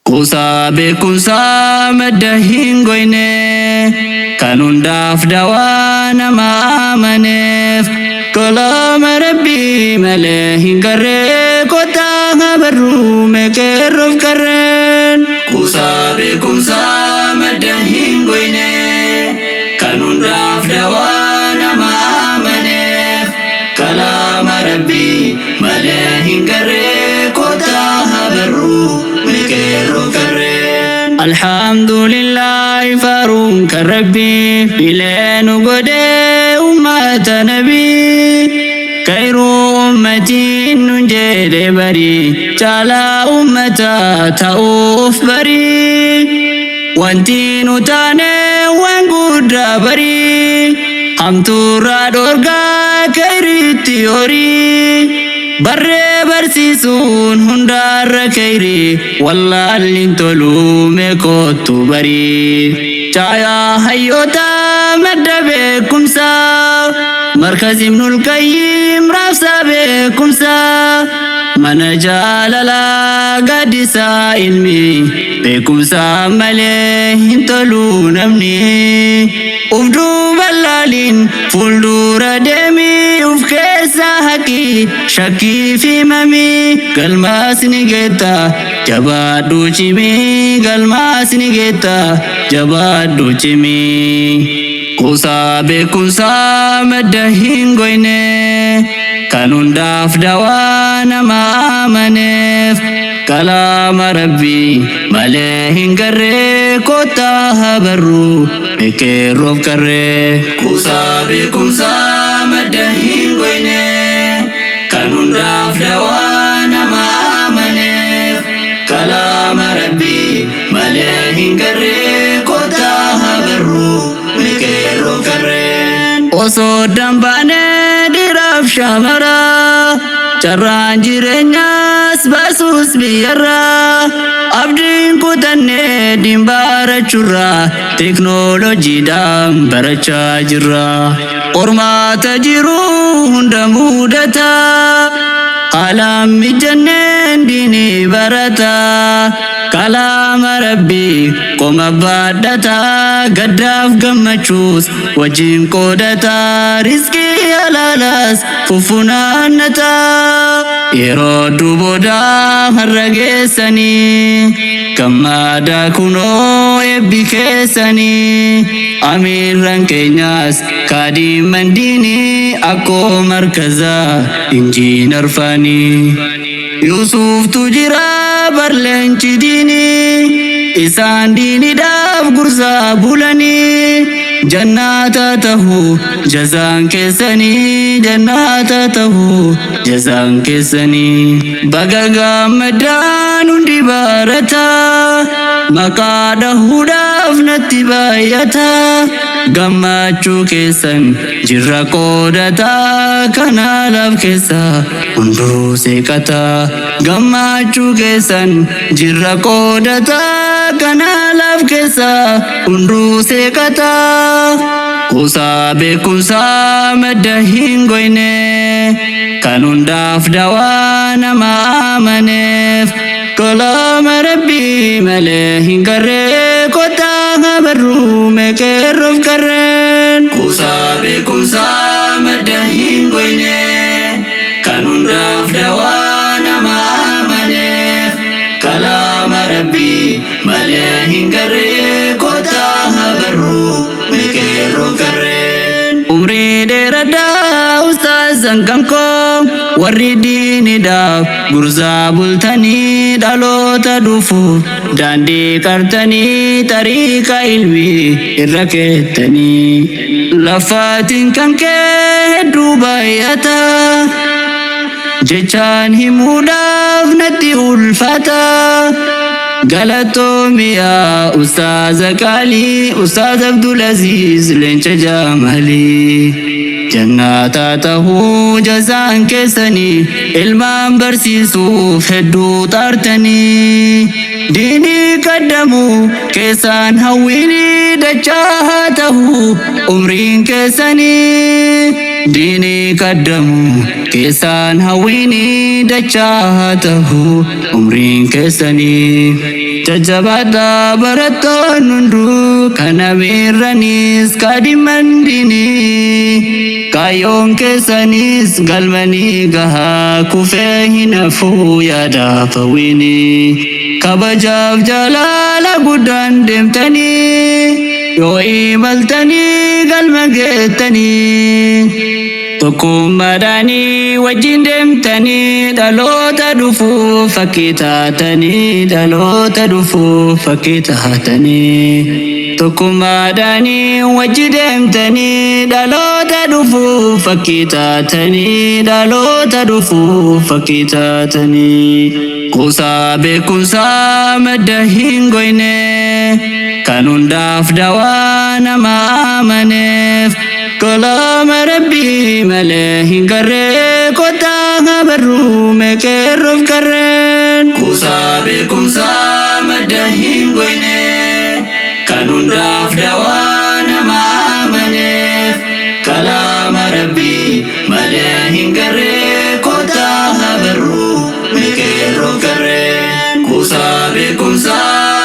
Kusa bekumsa madda hin goyne kan hundaaf dawaa nama amaneef kalama rabbii malee hin garree kottaa habarruu meeqeerroof qarreen. Kusa bekumsa madda hin goyne kan hundaaf dawaa nama amaneef kalama rabbii malee hin garree kottaa habarruu الحمد لله فارون كربي بلين قدي أمة نبي كيرو أمتي ننجد بري جالا أمة تأوف بري وانتي نتاني وانقود بري همتو رادورغا كيري تيوري barree barsiisuun hundaarra kayri wallaalin toluu meekootu barii caayaa hayyoota madda beekumsa markaz ibnul qayyim raabsa beekumsa mana jaalalaa gaaddisaa ilmi beekumsa malee hin toluu namni uf duuba laalin fuuldura deemi uf keessa haqii shakkii fi mamii galmaas ni geetta jabaadhu cimii galmaas ni geetta jabaadhu cimii. Kusa beekumsa madda hin goyne kan hundaaf dawaa nama amaneef kalama rabbii malee hin garree kottaa habarruu meeqeerroof qarree. Kusa beekumsa madda hin goyne kan hundaaf dawaa nama amaneef kalama rabbii malee hin garree kottaa habarruu meeqeerroof qarreen. Osoo dambaanee dhiiraaf shamaraa carraan jireenyaas baasuus biyyarraa abdiin kutannee dhimbaarachuurraa teknooloojiidhaan barachaa jirra. Qormaata jiruu hunda mudataa haalaan mijanneen diinii barataa kalama rabbii qoma baadhataa gaddaaf gammachuus wajjin qoodataa riskii halaalaas fufunaannataa yeroo duboodaa har'a geessanii gammadaa kunoo eebbi keessanii amiirran keenyaas kaadhiman diinii akkoo markazaa injiinar faanii Yuusuftu jira barleenchi diinii isaan diiniidhaaf gursaa bulanii jannata tahu jazaan keessanii jannata tahu jazaan keessanii baga gammadaan hundi barataa maqaa dhahuudhaaf natti baay'ataa gammachuu keessan jirra qoodataa kanaalaaf keessa hunduu seeqataa gammachuu keessan jirra qoodataa kanaalaaf keessa hunduu seeqataa. Kusa beekumsa madda hin goyne kan hundaaf dawaa nama amaneef kalama rabbii malee hin garree kottaa habarruu meeqeerroof qarreen. Kusa beekumsa madda hin goyne kan hundaaf dawaa nama amaneef kalama rabbii malee hin garree kottaa habarruu meeqeerroof qarreen. Umrii dheeraadhaa ustaazan kankoo warri diiniidhaaf gursaa bultanii dhaloota dhufuuf daandii qartanii tariiqa ilmii irra keettanii lafaatiin kan kee hedduu baay'ataa jechaan himuudhaaf natti ulfaataa. Galatoomiyaa Ustaaza Qaalii Ustaaz Abdul Aziz Leenca Jaamalii jannata tahuu jazaan keessanii ilmaan barsiisuuf hedduu xaartanii diinii قدموا كيسان هويني دجاته عمرين كيساني ديني قدموا كيسان هويني دجاته عمرين كيساني ججبادا برتون نندو كنبيرانيس كادمان ديني كايون كيسانيس قلبني قها كفيه نفو يادا فويني كبجاف جلال قدان دمتني يوئي ملتني قلمقتني تقوم مداني وجين دمتني دلو تدفو فكتاتني دلو تدفو فكتاتني تقوم مداني وجين دمتني دلو تدفو فكتاتني دلو تدفو فكتاتني قصا بقصا مدهين قويني كانون داف دوانا ما آمنف كلام ربي مليه قرر كتا خبرو مكرف كرن قصا بقصا مدهين قويني كانون داف دوانا ما آمنف كلام ربي مليه قرر كتا خبرو مكرف كرن قصا بقصا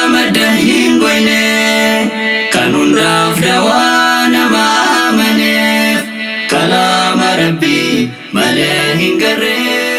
مدهين قويني كانون داف دوانا ما آمنف كلام ربي مليه قرر